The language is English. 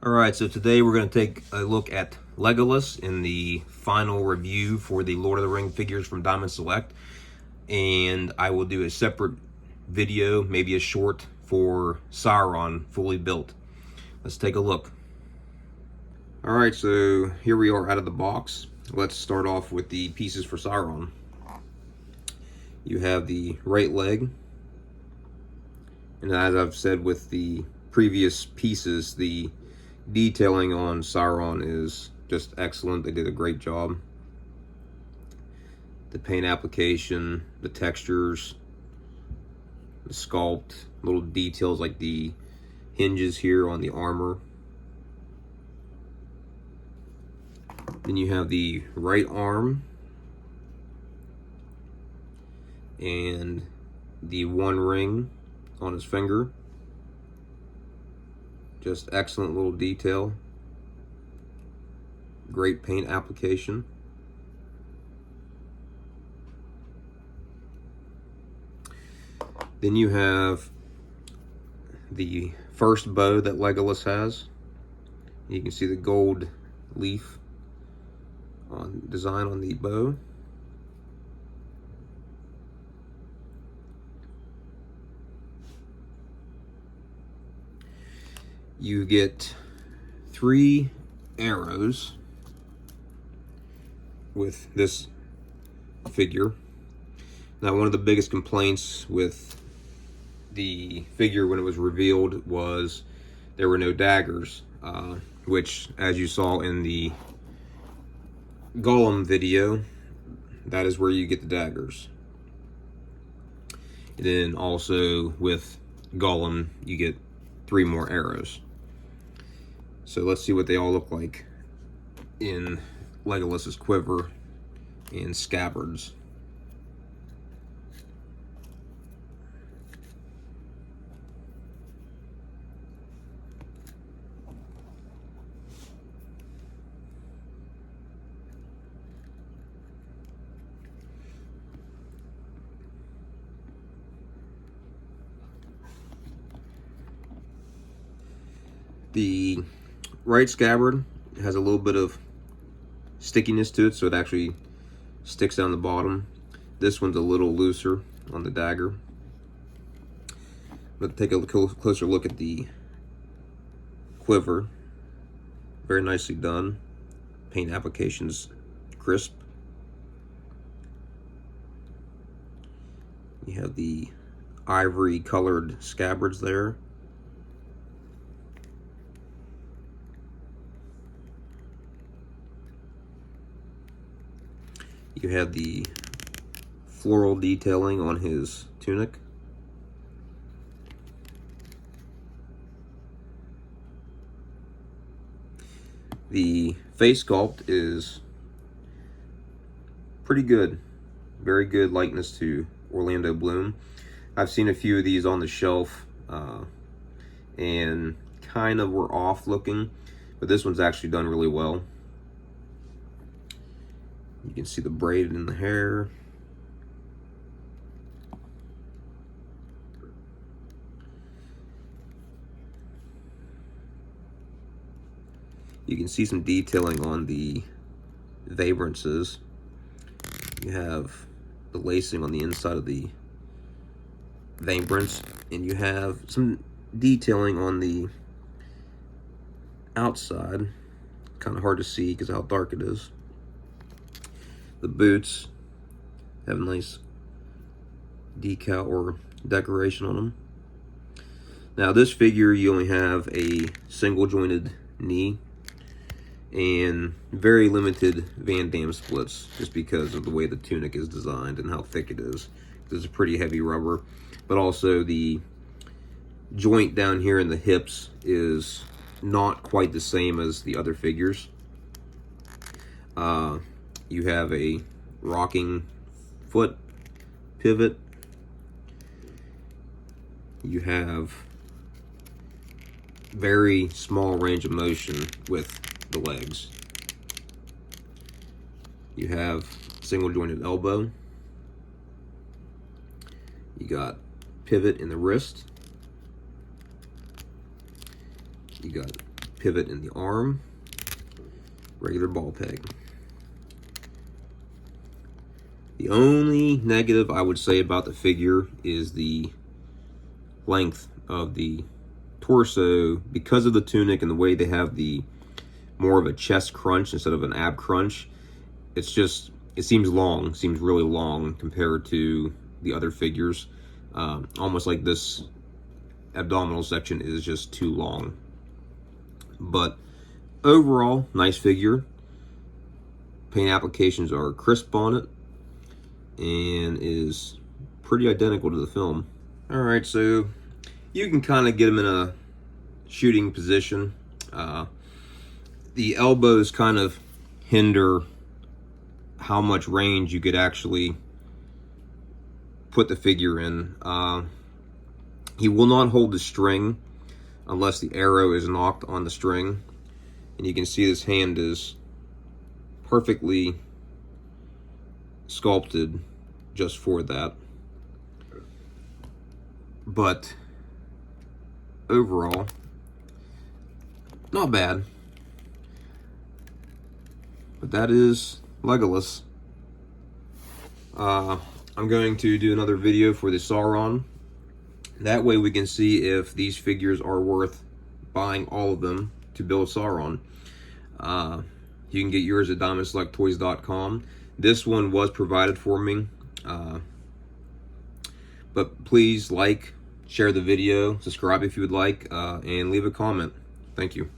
Alright, so today we're going to take a look at Legolas in the final review for the Lord of the Ring figures from Diamond Select. And I will do a separate video, maybe a short, for Sauron fully built. Let's take a look. Alright, so here we are out of the box. Let's start off with the pieces for Sauron. You have the right leg. And as I've said with the previous pieces, the detailing on Sauron is just excellent. They did a great job. The paint application, the textures, the sculpt, little details like the hinges here on the armor. Then you have the right arm and the one ring on his finger. Just excellent little detail. Great paint application. Then you have the first bow that Legolas has. You can see the gold leaf design on the bow. You get 3 arrows with this figure. Now, one of the biggest complaints with the figure when it was revealed was there were no daggers, which, as you saw in the Gollum video, that is where you get the daggers. And then also with Gollum, you get 3 more arrows. So let's see what they all look like in Legolas's quiver and scabbards. The right scabbard has a little bit of stickiness to it, so it actually sticks down the bottom. This one's a little looser on the dagger. Let's take a closer look at the quiver. Very nicely done. Paint application's crisp. You have the ivory colored scabbards there. You have the floral detailing on his tunic. The face sculpt is pretty good. Very good likeness to Orlando Bloom. I've seen a few of these on the shelf and kind of were off looking, but this one's actually done really well. You can see the braid in the hair. You can see some detailing on the vibrances. You have the lacing on the inside of the vibrance, and you have some detailing on the outside. Kind of hard to see because of how dark it is. The boots have a nice decal or decoration on them. Now, this figure, you only have a single jointed knee and very limited Van Damme splits, just because of the way the tunic is designed and how thick it is. It's a pretty heavy rubber, but also the joint down here in the hips is not quite the same as the other figures. You have a rocking foot pivot. You have very small range of motion with the legs. You have single jointed elbow. You got pivot in the wrist. You got pivot in the arm, regular ball peg. The only negative I would say about the figure is the length of the torso. Because of the tunic and the way they have the more of a chest crunch instead of an ab crunch, it seems long, seems really long compared to the other figures. Almost like this abdominal section is just too long. But overall, nice figure. Paint applications are crisp on it and is pretty identical to the film. All right, so you can kind of get him in a shooting position. The elbows kind of hinder how much range you could actually put the figure in. He will not hold the string unless the arrow is knocked on the string. And you can see this hand is perfectly sculpted just for that. But overall, not bad. But that is Legolas. I'm going to do another video for the Sauron. That way we can see if these figures are worth buying all of them to build Sauron. You can get yours at diamondselecttoys.com. This one was provided for me. But please like, share the video, subscribe if you would like, and leave a comment. Thank you.